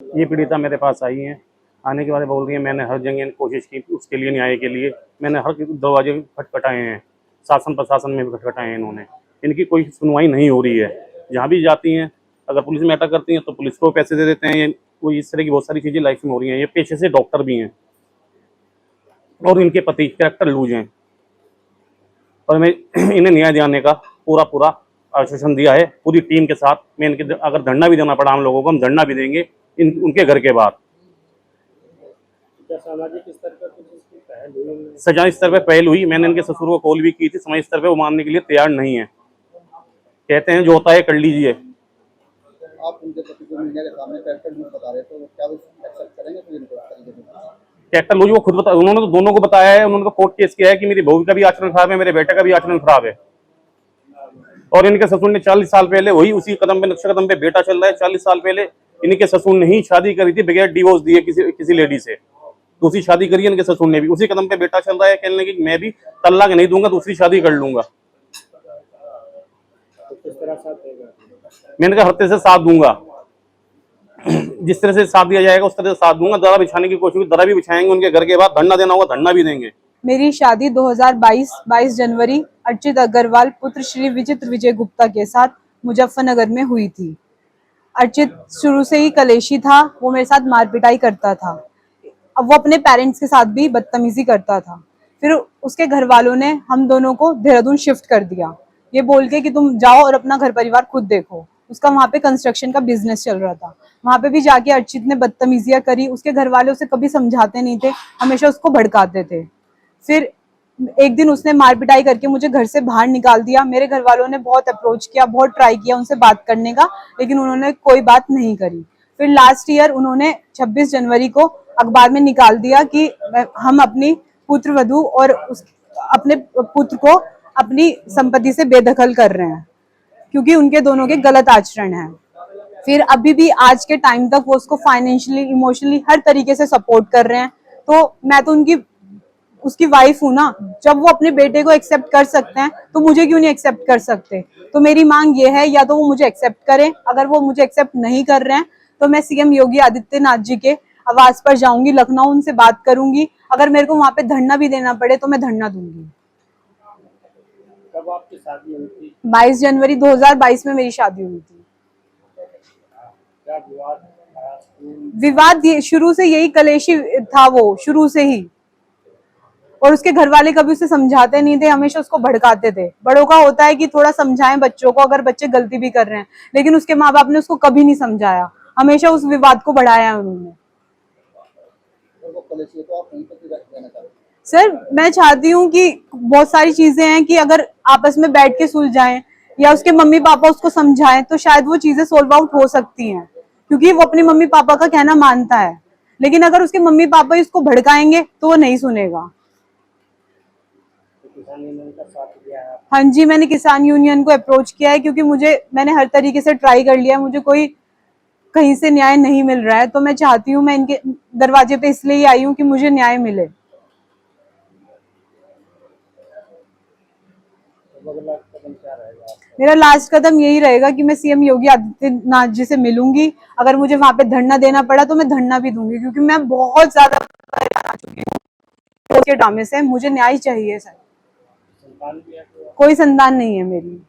ये पीड़िता मेरे पास आई है, आने के बाद बोल रही है मैंने हर जगह कोशिश की उसके लिए, न्याय के लिए मैंने हर दरवाजे खटखटाए हैं, शासन प्रशासन में भी खटखटाए हैं इन्होंने, इनकी कोई सुनवाई नहीं हो रही है। जहाँ भी जाती हैं अगर पुलिस में अटक करती हैं तो पुलिस को पैसे दे देते हैं, ये कोई इस तरह की बहुत सारी चीज़ें लाइफ में हो रही हैं। ये पेशे से डॉक्टर भी हैं और इनके पति कैरेक्टर लूज हैं, और मैं इन्हें न्याय दिलाने का पूरा आश्वासन दिया है पूरी टीम के साथ। मैं इनके अगर धरना भी देना पड़ा हम लोगों को, हम धरना भी देंगे उनके घर के बाहर। सामाजिक स्तर पर कुछ इसकी पहल हुई? सामाजिक स्तर पर पहल हुई, मैंने इनके ससुर को कॉल भी की थी, सामाजिक स्तर पर वो मानने के लिए तैयार नहीं है, कहते हैं जो होता है कर लीजिए। आप उनके पति को मीडिया के सामने कैरेक्टर लूज बता रहे तो क्या वो एक्सेप्ट करेंगे फिर इनको तरीके से? कैरेक्टर लूज वो खुद बता, उन्होंने तो दोनों को बताया है, उन्होंने कोर्ट केस किया है कि मेरी बहू का भी आचरण खराब है, मेरे बेटे का भी आचरण खराब है। और इनके ससुर ने 40 साल पहले वही उसी कदम पे, नक्शे कदम पे बेटा चल रहा है, 40 साल पहले इनके ससुर ने ही शादी करी थी बगैर डिवोर्स दिए किसी लेडी से, दूसरी शादी करी है इनके ससुर ने भी, उसी कदम पे बेटा चल रहा है, कहने की मैं भी तलाक नहीं दूंगा, दूसरी शादी कर लूंगा। तो किस तरह साथ देगा? मैंने कहा हर तरह से साथ दूंगा, जिस तरह से साथ दिया जाएगा उस तरह से साथ दूंगा। दरा बिछाने की कोशिश, दरा भी बिछाएंगे उनके घर के बाद, धरना देना होगा धरना भी देंगे। मेरी शादी 2022 22 जनवरी अर्चित अग्रवाल पुत्र श्री विचित्र विजय गुप्ता के साथ मुजफ्फरनगर में हुई थी। अर्चित शुरू से ही कलेशी था, वो मेरे साथ मारपिटाई करता था, अब वो अपने पेरेंट्स के साथ भी बदतमीजी करता था। फिर उसके घर वालों ने हम दोनों को देहरादून शिफ्ट कर दिया, ये बोल के कि तुम जाओ और अपना घर परिवार खुद देखो। उसका वहाँ पे कंस्ट्रक्शन का बिजनेस चल रहा था, वहाँ पे भी जाके अर्चित ने बदतमीजियां करी। उसके घर वाले उसे कभी समझाते नहीं थे, हमेशा उसको भड़काते थे। फिर एक दिन उसने मार पिटाई करके मुझे घर से बाहर निकाल दिया। मेरे घर वालों ने बहुत अप्रोच किया, बहुत ट्राई किया उनसे बात करने का, लेकिन उन्होंने कोई बात नहीं करी। फिर लास्ट ईयर उन्होंने 26 जनवरी को अखबार में निकाल दिया कि हम अपनी पुत्र वधू और अपने पुत्र को अपनी संपत्ति से बेदखल कर रहे हैं, क्योंकि उनके दोनों के गलत आचरण हैं। फिर अभी भी आज के टाइम तक वो उसको फाइनेंशियली, इमोशनली हर तरीके से सपोर्ट कर रहे हैं। तो मैं तो उसकी वाइफ हूँ ना, जब वो अपने बेटे को एक्सेप्ट कर सकते हैं तो मुझे क्यों नहीं एक्सेप्ट कर सकते? तो मेरी मांग ये है, या तो वो मुझे एक्सेप्ट करें, अगर वो मुझे एक्सेप्ट नहीं कर रहे हैं तो मैं सीएम योगी आदित्यनाथ जी के आवास पर जाऊंगी, लखनऊ, उनसे बात करूंगी। अगर मेरे को वहां पे धरना भी देना पड़े तो मैं धरना दूंगी। कब आपकी शादी हुई थी? 22 जनवरी 2022 में मेरी शादी हुई थी। क्या विवाद शुरू से यही कलेशी था, वो शुरू से ही, और उसके घर वाले कभी उसे समझाते नहीं थे, हमेशा उसको भड़काते थे। बड़ों का होता है कि थोड़ा समझाएं बच्चों को अगर बच्चे गलती भी कर रहे हैं, लेकिन उसके माँ बाप ने उसको कभी नहीं समझाया, हमेशा उस विवाद को बढ़ाया उन्होंने। सर मैं चाहती हूँ कि बहुत सारी चीजें हैं कि अगर आपस में बैठ के सुलझाएं या उसके मम्मी पापा उसको समझाएं तो शायद वो चीजें सोल्व आउट हो सकती हैं, क्योंकि वो अपने मम्मी पापा का कहना मानता है। लेकिन अगर उसके मम्मी पापा इसको भड़काएंगे तो वो नहीं सुनेगा। किसान यूनियन का साथ दिया है? हाँ जी, मैंने किसान यूनियन को अप्रोच किया है, क्योंकि मैंने हर तरीके से ट्राई कर लिया, मुझे कोई कहीं से न्याय नहीं मिल रहा है। तो मैं चाहती हूँ, मैं इनके दरवाजे पे इसलिए ही आई हूँ कि मुझे न्याय मिले। मेरा लास्ट कदम यही रहेगा कि मैं सीएम योगी आदित्यनाथ जी से मिलूंगी। अगर मुझे वहां पे धरना देना पड़ा तो मैं धरना भी दूंगी, क्योंकि मैं बहुत ज्यादा परेशान हो चुकी हूँ के ड्रामे से। मुझे न्याय चाहिए सर। कोई संतान नहीं है मेरी।